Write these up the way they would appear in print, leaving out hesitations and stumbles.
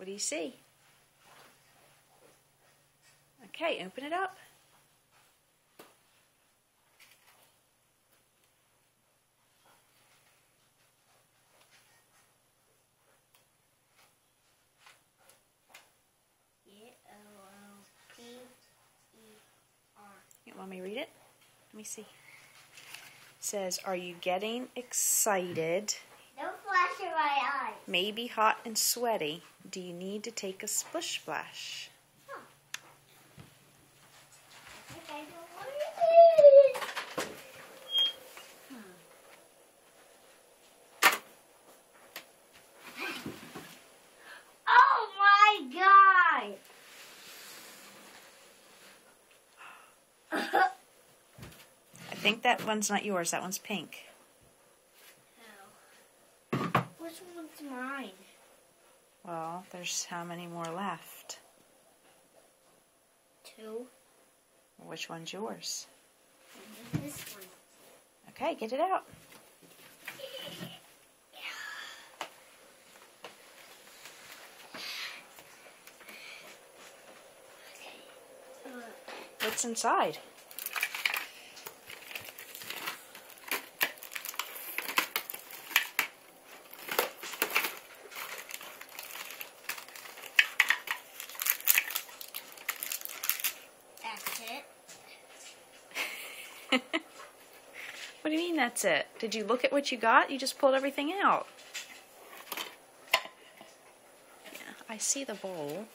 What do you see? Okay, open it up. You want me to read it? Let me see. It says, are you getting excited? Don't flash in my eyes. Maybe hot and sweaty. Do you need to take a splish splash? Okay, so what is it? Oh my God! I think that one's not yours. That one's pink. Which one's mine? Well, there's how many more left? 2. Which one's yours? This one. Okay, get it out. What's inside? That's it. What do you mean that's it? Did you look at what you got? You just pulled everything out. Yeah, I see the bowl.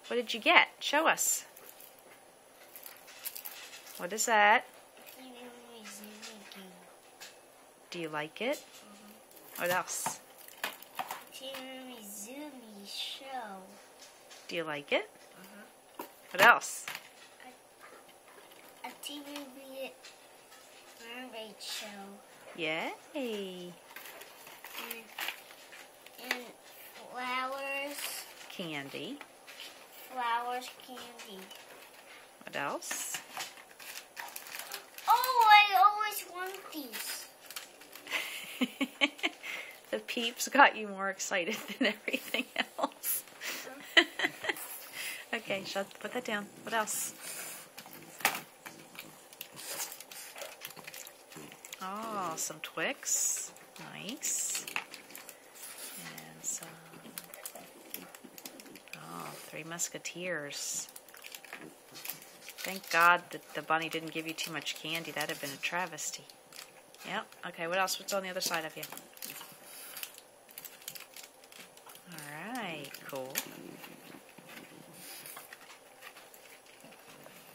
What did you get? Show us. What is that? Do you like it? What else? Tiramisu show. Do you like it? What else? A TV mermaid show. Yay! And flowers. Candy. Flowers, candy. What else? Oh, I always want these. The Peeps got you more excited than everything else. Okay, put that down. What else? Oh, some Twix. Nice. And some... Oh, 3 Musketeers. Thank God that the bunny didn't give you too much candy. That'd have been a travesty. Yep. Okay, what else? What's on the other side of you? Alright, cool.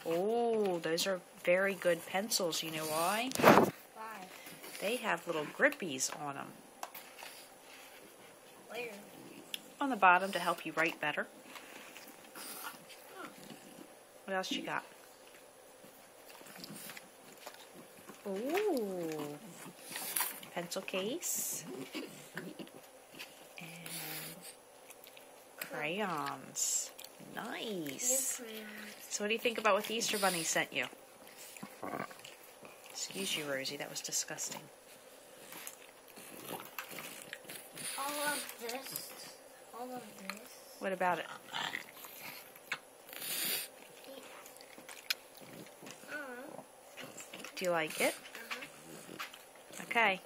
Oh, those are very good pencils. You know why? Why? They have little grippies on them. Where? On the bottom to help you write better. What else you got? Ooh. Pencil case. And crayons. Nice. So what do you think about what the Easter Bunny sent you? Excuse you, Rosie. That was disgusting. All of this. All of this. What about it? Do you like it? Okay.